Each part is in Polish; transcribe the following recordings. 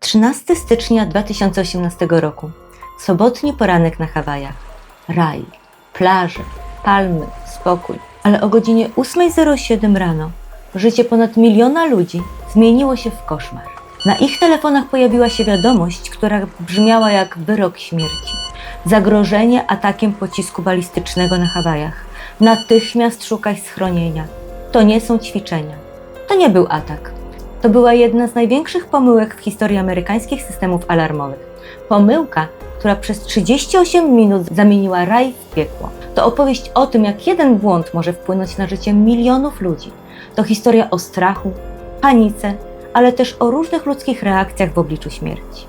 13 stycznia 2018 roku. Sobotni poranek na Hawajach. Raj, plaże, palmy, spokój. Ale o godzinie 8:07 rano życie ponad 1 miliona ludzi zmieniło się w koszmar. Na ich telefonach pojawiła się wiadomość, która brzmiała jak wyrok śmierci. Zagrożenie atakiem pocisku balistycznego na Hawajach. Natychmiast szukaj schronienia. To nie są ćwiczenia. To nie był atak. To była jedna z największych pomyłek w historii amerykańskich systemów alarmowych. Pomyłka, która przez 38 minut zamieniła raj w piekło. To opowieść o tym, jak jeden błąd może wpłynąć na życie milionów ludzi. To historia o strachu, panice, ale też o różnych ludzkich reakcjach w obliczu śmierci.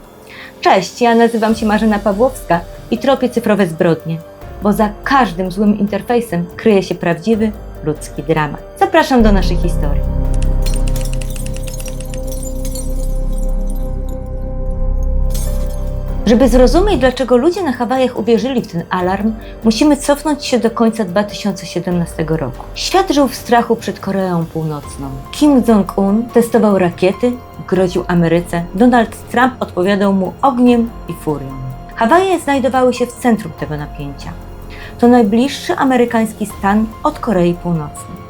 Cześć, ja nazywam się Marzena Pawłowska i tropię cyfrowe zbrodnie, bo za każdym złym interfejsem kryje się prawdziwy ludzki dramat. Zapraszam do naszej historii. Żeby zrozumieć, dlaczego ludzie na Hawajach uwierzyli w ten alarm, musimy cofnąć się do końca 2017 roku. Świat żył w strachu przed Koreą Północną. Kim Jong-un testował rakiety, groził Ameryce, Donald Trump odpowiadał mu ogniem i furią. Hawaje znajdowały się w centrum tego napięcia. To najbliższy amerykański stan od Korei Północnej.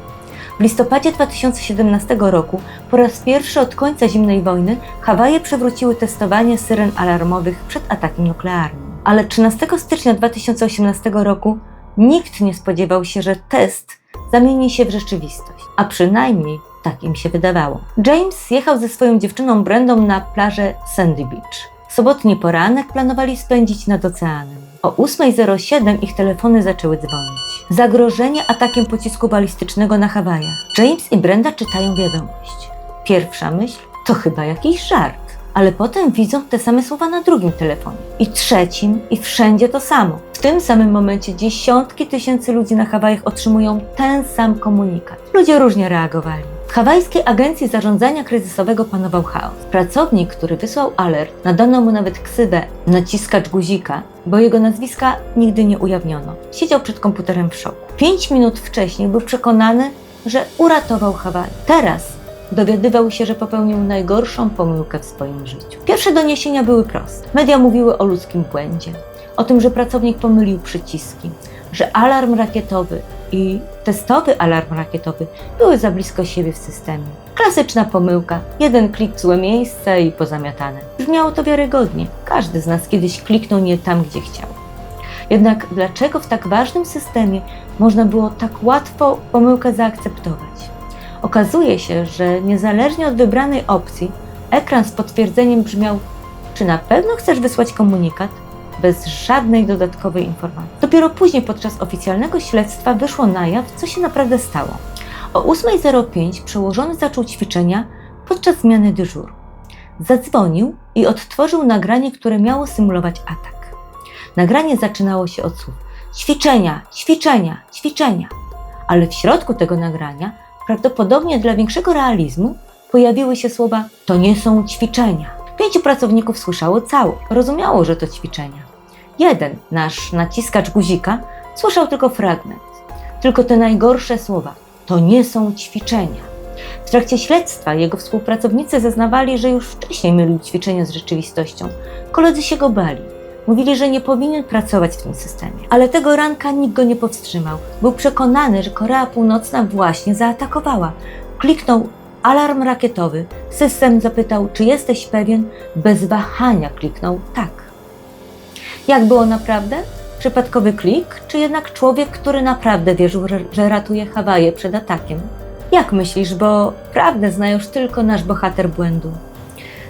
W listopadzie 2017 roku, po raz pierwszy od końca zimnej wojny, Hawaje przywróciły testowanie syren alarmowych przed atakiem nuklearnym. Ale 13 stycznia 2018 roku nikt nie spodziewał się, że test zamieni się w rzeczywistość, a przynajmniej tak im się wydawało. James jechał ze swoją dziewczyną Brendą na plażę Sandy Beach. Sobotni poranek planowali spędzić nad oceanem. O 8:07 ich telefony zaczęły dzwonić. Zagrożenie atakiem pocisku balistycznego na Hawajach. James i Brenda czytają wiadomość. Pierwsza myśl to chyba jakiś żart, ale potem widzą te same słowa na drugim telefonie. I trzecim, i wszędzie to samo. W tym samym momencie dziesiątki tysięcy ludzi na Hawajach otrzymują ten sam komunikat. Ludzie różnie reagowali. W hawajskiej agencji zarządzania kryzysowego panował chaos. Pracownik, który wysłał alert, nadano mu nawet ksywę naciskacz guzika, bo jego nazwiska nigdy nie ujawniono. Siedział przed komputerem w szoku. 5 minut wcześniej był przekonany, że uratował Hawaje. Teraz dowiadywał się, że popełnił najgorszą pomyłkę w swoim życiu. Pierwsze doniesienia były proste. Media mówiły o ludzkim błędzie, o tym, że pracownik pomylił przyciski, że alarm rakietowy i testowy alarm rakietowy były za blisko siebie w systemie. Klasyczna pomyłka, jeden klik w złe miejsce i pozamiatane. Brzmiało to wiarygodnie. Każdy z nas kiedyś kliknął nie tam, gdzie chciał. Jednak dlaczego w tak ważnym systemie można było tak łatwo pomyłkę zaakceptować? Okazuje się, że niezależnie od wybranej opcji, ekran z potwierdzeniem brzmiał: czy na pewno chcesz wysłać komunikat? Bez żadnej dodatkowej informacji. Dopiero później podczas oficjalnego śledztwa wyszło na jaw, co się naprawdę stało. O 8:05 przełożony zaczął ćwiczenia podczas zmiany dyżuru. Zadzwonił i odtworzył nagranie, które miało symulować atak. Nagranie zaczynało się od słów: ćwiczenia, ćwiczenia, ćwiczenia. Ale w środku tego nagrania, prawdopodobnie dla większego realizmu, pojawiły się słowa: to nie są ćwiczenia. 5 pracowników słyszało całość, rozumiało, że to ćwiczenia. Jeden, nasz naciskacz guzika, słyszał tylko fragment, tylko te najgorsze słowa: to nie są ćwiczenia. W trakcie śledztwa jego współpracownicy zeznawali, że już wcześniej mylił ćwiczenia z rzeczywistością. Koledzy się go bali. Mówili, że nie powinien pracować w tym systemie. Ale tego ranka nikt go nie powstrzymał. Był przekonany, że Korea Północna właśnie zaatakowała. Kliknął alarm rakietowy. System zapytał: czy jesteś pewien? Bez wahania kliknął tak. Jak było naprawdę? Przypadkowy klik, czy jednak człowiek, który naprawdę wierzył, że ratuje Hawaje przed atakiem? Jak myślisz, bo prawdę zna już tylko nasz bohater błędu.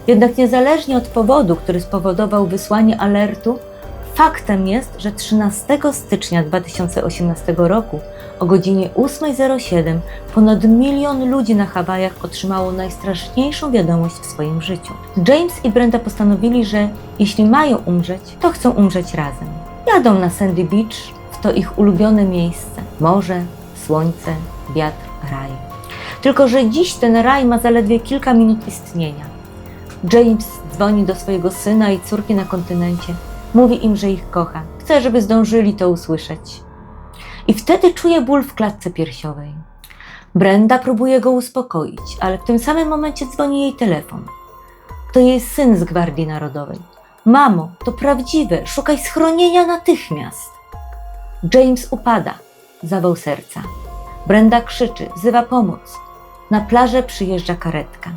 Jednak niezależnie od powodu, który spowodował wysłanie alertu, faktem jest, że 13 stycznia 2018 roku o godzinie 8:07 ponad 1 milion ludzi na Hawajach otrzymało najstraszniejszą wiadomość w swoim życiu. James i Brenda postanowili, że jeśli mają umrzeć, to chcą umrzeć razem. Jadą na Sandy Beach, w to ich ulubione miejsce. Morze, słońce, wiatr, raj. Tylko że dziś ten raj ma zaledwie kilka minut istnienia. James dzwoni do swojego syna i córki na kontynencie. Mówi im, że ich kocha. Chce, żeby zdążyli to usłyszeć. I wtedy czuje ból w klatce piersiowej. Brenda próbuje go uspokoić, ale w tym samym momencie dzwoni jej telefon. To jej syn z Gwardii Narodowej. Mamo, to prawdziwe, szukaj schronienia natychmiast. James upada, zawał serca. Brenda krzyczy, wzywa pomoc. Na plażę przyjeżdża karetka.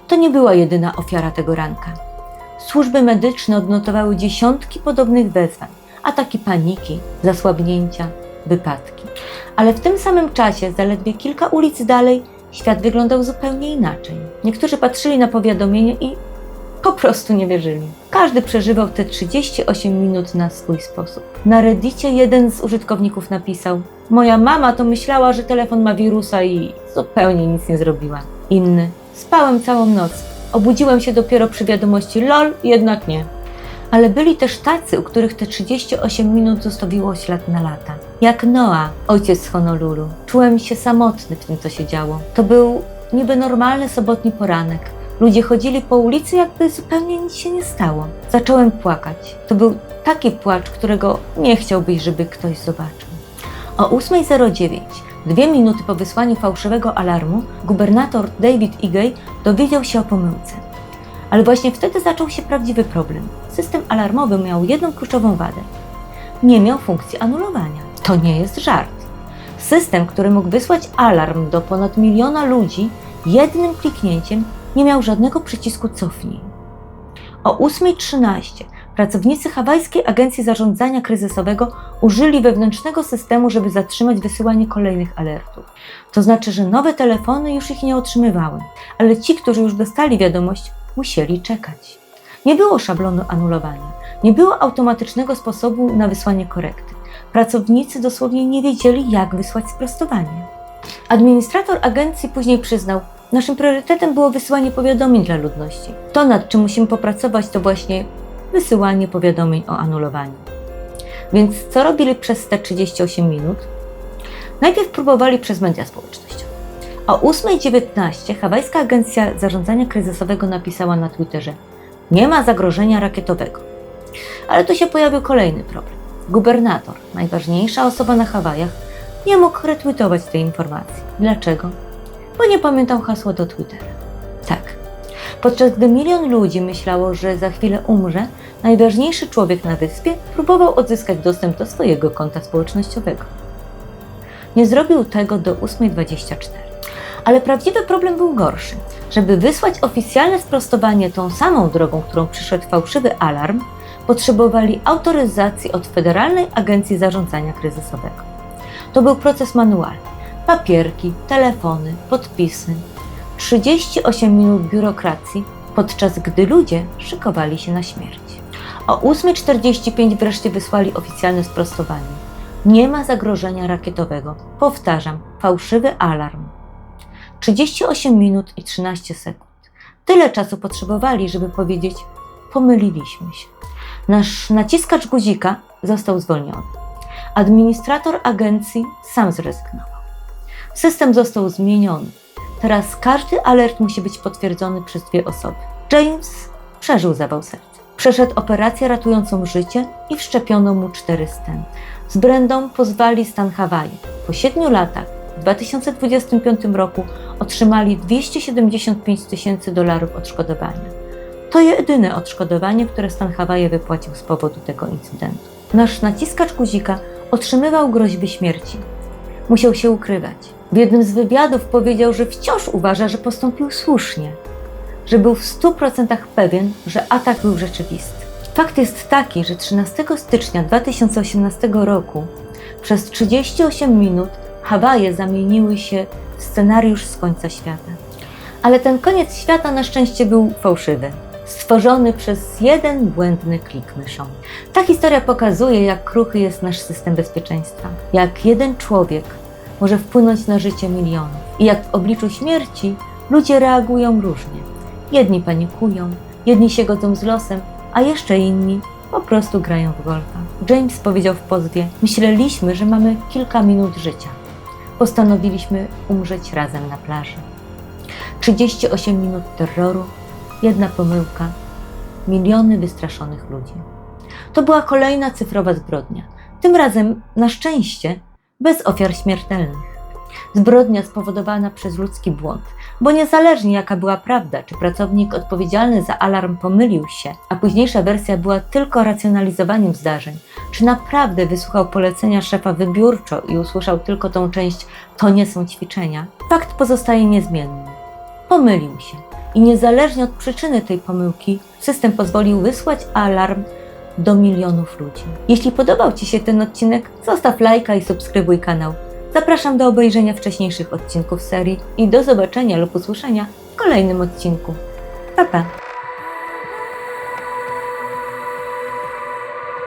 To nie była jedyna ofiara tego ranka. Służby medyczne odnotowały dziesiątki podobnych wezwań, ataki paniki, zasłabnięcia, wypadki. Ale w tym samym czasie, zaledwie kilka ulic dalej, świat wyglądał zupełnie inaczej. Niektórzy patrzyli na powiadomienie i po prostu nie wierzyli. Każdy przeżywał te 38 minut na swój sposób. Na Reddicie jeden z użytkowników napisał: moja mama to myślała, że telefon ma wirusa i zupełnie nic nie zrobiła. Inny: spałem całą noc. Obudziłem się dopiero przy wiadomości lol, jednak nie. Ale byli też tacy, u których te 38 minut zostawiło ślad na lata. Jak Noah, ojciec z Honolulu. Czułem się samotny w tym, co się działo. To był niby normalny sobotni poranek. Ludzie chodzili po ulicy, jakby zupełnie nic się nie stało. Zacząłem płakać. To był taki płacz, którego nie chciałbyś, żeby ktoś zobaczył. O 8:09, 2 minuty po wysłaniu fałszywego alarmu, gubernator David Ige dowiedział się o pomyłce. Ale właśnie wtedy zaczął się prawdziwy problem. System alarmowy miał jedną kluczową wadę. Nie miał funkcji anulowania. To nie jest żart. System, który mógł wysłać alarm do ponad 1 miliona ludzi, jednym kliknięciem nie miał żadnego przycisku cofnij. O 8:13 pracownicy Hawajskiej Agencji Zarządzania Kryzysowego użyli wewnętrznego systemu, żeby zatrzymać wysyłanie kolejnych alertów. To znaczy, że nowe telefony już ich nie otrzymywały, ale ci, którzy już dostali wiadomość, musieli czekać. Nie było szablonu anulowania, nie było automatycznego sposobu na wysłanie korekty. Pracownicy dosłownie nie wiedzieli, jak wysłać sprostowanie. Administrator agencji później przyznał: naszym priorytetem było wysyłanie powiadomień dla ludności. To, nad czym musimy popracować, to właśnie wysyłanie powiadomień o anulowaniu. Więc co robili przez te 38 minut? Najpierw próbowali przez media społecznościowe. O 8:19 Hawajska Agencja Zarządzania Kryzysowego napisała na Twitterze: nie ma zagrożenia rakietowego. Ale tu się pojawił kolejny problem. Gubernator, najważniejsza osoba na Hawajach, nie mógł retweetować tej informacji. Dlaczego? Bo nie pamiętał hasła do Twittera. Tak. Podczas gdy 1 milion ludzi myślało, że za chwilę umrze, najważniejszy człowiek na wyspie próbował odzyskać dostęp do swojego konta społecznościowego. Nie zrobił tego do 8:24. Ale prawdziwy problem był gorszy. Żeby wysłać oficjalne sprostowanie tą samą drogą, którą przyszedł fałszywy alarm, potrzebowali autoryzacji od Federalnej Agencji Zarządzania Kryzysowego. To był proces manualny. Papierki, telefony, podpisy. 38 minut biurokracji, podczas gdy ludzie szykowali się na śmierć. O 8:45 wreszcie wysłali oficjalne sprostowanie. Nie ma zagrożenia rakietowego. Powtarzam, fałszywy alarm. 38 minut i 13 sekund. Tyle czasu potrzebowali, żeby powiedzieć: pomyliliśmy się. Nasz naciskacz guzika został zwolniony. Administrator agencji sam zrezygnował. System został zmieniony. Teraz każdy alert musi być potwierdzony przez 2 osoby. James przeżył zawał serca. Przeszedł operację ratującą życie i wszczepiono mu 4 stenty. Z Brendą pozwali stan Hawaje. Po 7 latach, w 2025 roku, otrzymali $275 000 odszkodowania. To jedyne odszkodowanie, które stan Hawaje wypłacił z powodu tego incydentu. Nasz naciskacz guzika otrzymywał groźby śmierci. Musiał się ukrywać. W jednym z wywiadów powiedział, że wciąż uważa, że postąpił słusznie, że był w 100% pewien, że atak był rzeczywisty. Fakt jest taki, że 13 stycznia 2018 roku przez 38 minut Hawaje zamieniły się w scenariusz z końca świata. Ale ten koniec świata na szczęście był fałszywy, stworzony przez jeden błędny klik myszą. Ta historia pokazuje, jak kruchy jest nasz system bezpieczeństwa, jak jeden człowiek może wpłynąć na życie milionów i jak w obliczu śmierci ludzie reagują różnie. Jedni panikują, jedni się godzą z losem, a jeszcze inni po prostu grają w golfa. James powiedział w pozwie: myśleliśmy, że mamy kilka minut życia. Postanowiliśmy umrzeć razem na plaży. 38 minut terroru, jedna pomyłka, miliony wystraszonych ludzi. To była kolejna cyfrowa zbrodnia. Tym razem, na szczęście, bez ofiar śmiertelnych. Zbrodnia spowodowana przez ludzki błąd, Bo niezależnie jaka była prawda, czy pracownik odpowiedzialny za alarm pomylił się, a późniejsza wersja była tylko racjonalizowaniem zdarzeń, czy naprawdę wysłuchał polecenia szefa wybiórczo i usłyszał tylko tą część „to nie są ćwiczenia”, fakt pozostaje niezmienny. Pomylił się i niezależnie od przyczyny tej pomyłki, system pozwolił wysłać alarm do milionów ludzi. Jeśli podobał Ci się ten odcinek, zostaw lajka i subskrybuj kanał. Zapraszam do obejrzenia wcześniejszych odcinków serii i do zobaczenia lub usłyszenia w kolejnym odcinku. Pa, pa!